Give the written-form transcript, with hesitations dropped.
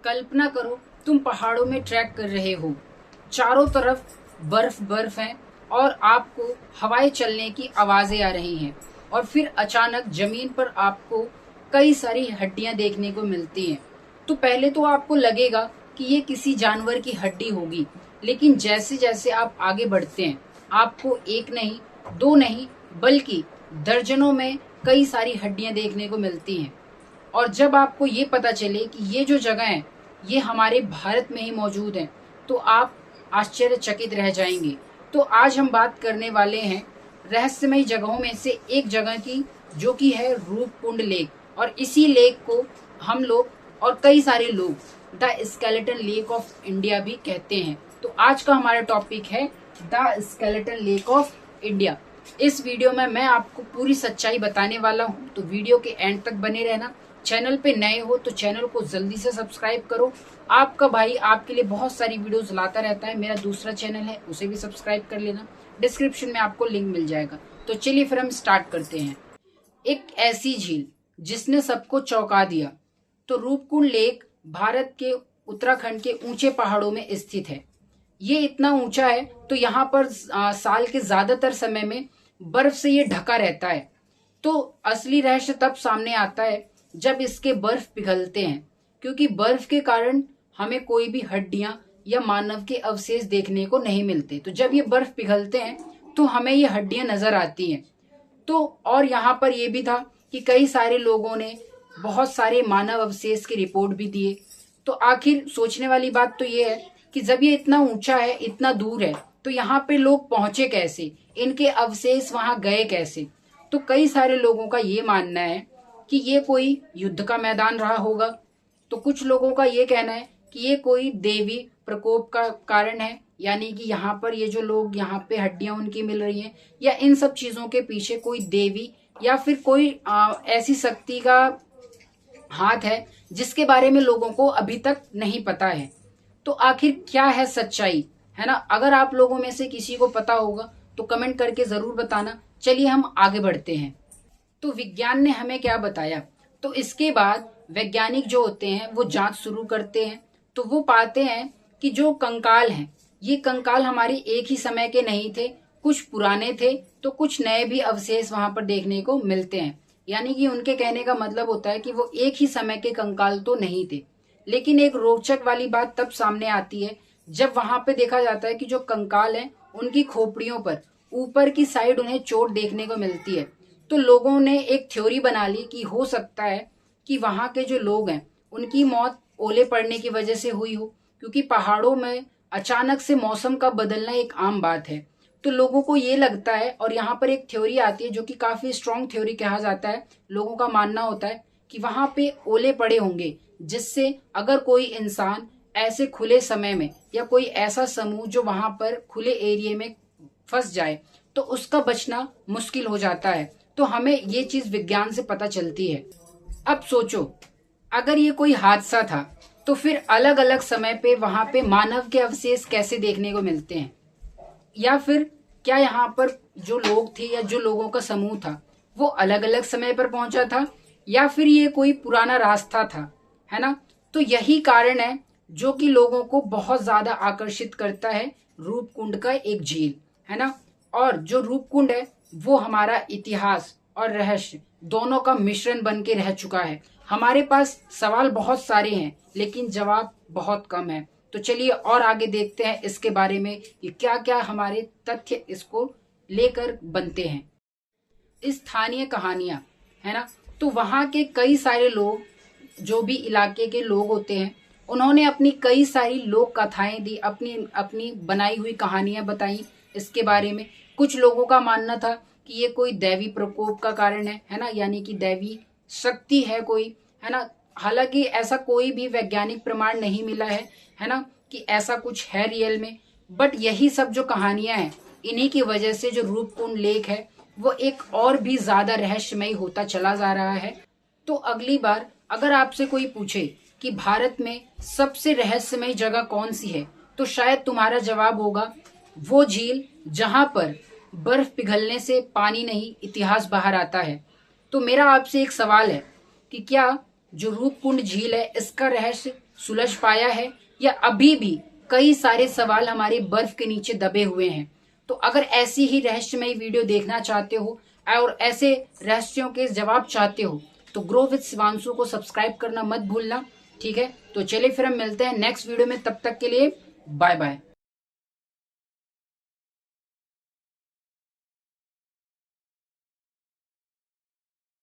कल्पना करो तुम पहाड़ों में ट्रैक कर रहे हो। चारों तरफ बर्फ बर्फ है और आपको हवाएं चलने की आवाजें आ रही हैं। और फिर अचानक जमीन पर आपको कई सारी हड्डियां देखने को मिलती हैं। तो पहले तो आपको लगेगा कि ये किसी जानवर की हड्डी होगी, लेकिन जैसे जैसे आप आगे बढ़ते हैं आपको एक नहीं, दो नहीं, बल्कि दर्जनों में कई सारी हड्डियां देखने को मिलती हैं। और जब आपको ये पता चले कि ये जो जगह है ये हमारे भारत में ही मौजूद है, तो आप आश्चर्यचकित रह जाएंगे। तो आज हम बात करने वाले हैं रहस्यमय जगहों में से एक जगह की, जो कि है रूपकुंड लेक। और इसी लेक को हम लोग और कई सारे लोग the skeleton lake of India भी कहते हैं। तो आज का हमारा टॉपिक है the skeleton lake of India. इस वीडियो में मैं आपको पूरी सच्चाई बताने वाला हूँ, तो वीडियो के एंड तक बने रहना। चैनल पे नए हो तो चैनल को जल्दी से सब्सक्राइब करो। आपका भाई आपके लिए बहुत सारी वीडियोस लाता रहता है। मेरा दूसरा चैनल है, उसे भी सब्सक्राइब कर लेना, डिस्क्रिप्शन में आपको लिंक मिल जाएगा। तो चलिए फिर हम स्टार्ट करते हैं। एक ऐसी झील जिसने सबको चौंका दिया। तो रूपकुंड लेक भारत के उत्तराखंड के ऊंचे पहाड़ों में स्थित है। ये इतना ऊंचा है तो यहाँ पर साल के ज्यादातर समय में बर्फ से ये ढका रहता है। तो असली रहस्य तब सामने आता है जब इसके बर्फ पिघलते हैं, क्योंकि बर्फ के कारण हमें कोई भी हड्डियां या मानव के अवशेष देखने को नहीं मिलते। तो जब ये बर्फ पिघलते हैं तो हमें ये हड्डियां नजर आती हैं। तो और यहाँ पर ये भी था कि कई सारे लोगों ने बहुत सारे मानव अवशेष की रिपोर्ट भी दिए। तो आखिर सोचने वाली बात तो ये है कि जब ये इतना ऊंचा है, इतना दूर है, तो यहाँ पे लोग पहुंचे कैसे, इनके अवशेष वहां गए कैसे। तो कई सारे लोगों का ये मानना है कि ये कोई युद्ध का मैदान रहा होगा। तो कुछ लोगों का ये कहना है कि ये कोई देवी प्रकोप का कारण है, यानी कि यहाँ पर ये जो लोग यहाँ पे हड्डियां उनकी मिल रही हैं, या इन सब चीजों के पीछे कोई देवी या फिर कोई ऐसी शक्ति का हाथ है जिसके बारे में लोगों को अभी तक नहीं पता है। तो आखिर क्या है सच्चाई, है ना। अगर आप लोगों में से किसी को पता होगा तो कमेंट करके जरूर बताना। चलिए हम आगे बढ़ते हैं। तो विज्ञान ने हमें क्या बताया। तो इसके बाद वैज्ञानिक जो होते हैं वो जांच शुरू करते हैं। तो वो पाते हैं कि जो कंकाल हैं, ये कंकाल हमारे एक ही समय के नहीं थे, कुछ पुराने थे, तो कुछ नए भी अवशेष वहां पर देखने को मिलते हैं। यानी कि उनके कहने का मतलब होता है कि वो एक ही समय के कंकाल तो नहीं थे। लेकिन एक रोचक वाली बात तब सामने आती है जब वहां पे देखा जाता है कि जो कंकाल हैं उनकी खोपड़ियों पर ऊपर की साइड उन्हें चोट देखने को मिलती है। तो लोगों ने एक थ्योरी बना ली कि हो सकता है कि वहां के जो लोग हैं उनकी मौत ओले पड़ने की वजह से हुई हो, क्योंकि पहाड़ों में अचानक से मौसम का बदलना एक आम बात है। तो लोगों को ये लगता है, और यहाँ पर एक थ्योरी आती है जो कि काफी स्ट्रॉन्ग थ्योरी कहा जाता है। लोगों का मानना होता है कि वहां पे ओले पड़े होंगे, जिससे अगर कोई इंसान ऐसे खुले समय में या कोई ऐसा समूह जो वहां पर खुले एरिया में फंस जाए तो उसका बचना मुश्किल हो जाता है। तो हमें ये चीज विज्ञान से पता चलती है। अब सोचो, अगर ये कोई हादसा था तो फिर अलग अलग समय पे वहां पे मानव के अवशेष कैसे देखने को मिलते हैं, या फिर क्या यहाँ पर जो लोग थे या जो लोगों का समूह था वो अलग अलग समय पर पहुंचा था, या फिर ये कोई पुराना रास्ता था, है ना। तो यही कारण है जो कि लोगों को बहुत ज्यादा आकर्षित करता है रूपकुंड का एक झील, है ना। और जो रूपकुंड है वो हमारा इतिहास और रहस्य दोनों का मिश्रण बन के रह चुका है। हमारे पास सवाल बहुत सारे हैं लेकिन जवाब बहुत कम है। तो चलिए और आगे देखते हैं इसके बारे में कि क्या क्या हमारे तथ्य इसको लेकर बनते हैं। स्थानीय कहानियां, है ना। तो वहाँ के कई सारे लोग, जो भी इलाके के लोग होते हैं, उन्होंने अपनी कई सारी लोक कथाएं दी, अपनी अपनी बनाई हुई कहानियां बताई इसके बारे में। कुछ लोगों का मानना था कि ये कोई दैवी प्रकोप का कारण है ना, यानी कि दैवी शक्ति है कोई, है ना। हालांकि ऐसा कोई भी वैज्ञानिक प्रमाण नहीं मिला है ना, कि ऐसा कुछ है रियल में। बट यही सब जो कहानियां हैं, इन्हीं की वजह से जो रूपकुंड लेक है वो एक और भी ज्यादा रहस्यमयी होता चला जा रहा है। तो अगली बार अगर आपसे कोई पूछे कि भारत में सबसे रहस्यमयी जगह कौन सी है, तो शायद तुम्हारा जवाब होगा वो झील जहां पर बर्फ पिघलने से पानी नहीं, इतिहास बाहर आता है। तो मेरा आपसे एक सवाल है कि क्या जो रूपकुंड झील है इसका रहस्य सुलझ पाया है, या अभी भी कई सारे सवाल हमारी बर्फ के नीचे दबे हुए हैं? तो अगर ऐसी ही रहस्यमयी वीडियो देखना चाहते हो और ऐसे रहस्यों के जवाब चाहते हो तो ग्रो विद शिवांशु को सब्सक्राइब करना मत भूलना। ठीक है, तो चलिए फिर हम मिलते हैं नेक्स्ट वीडियो में, तब तक के लिए बाय बाय।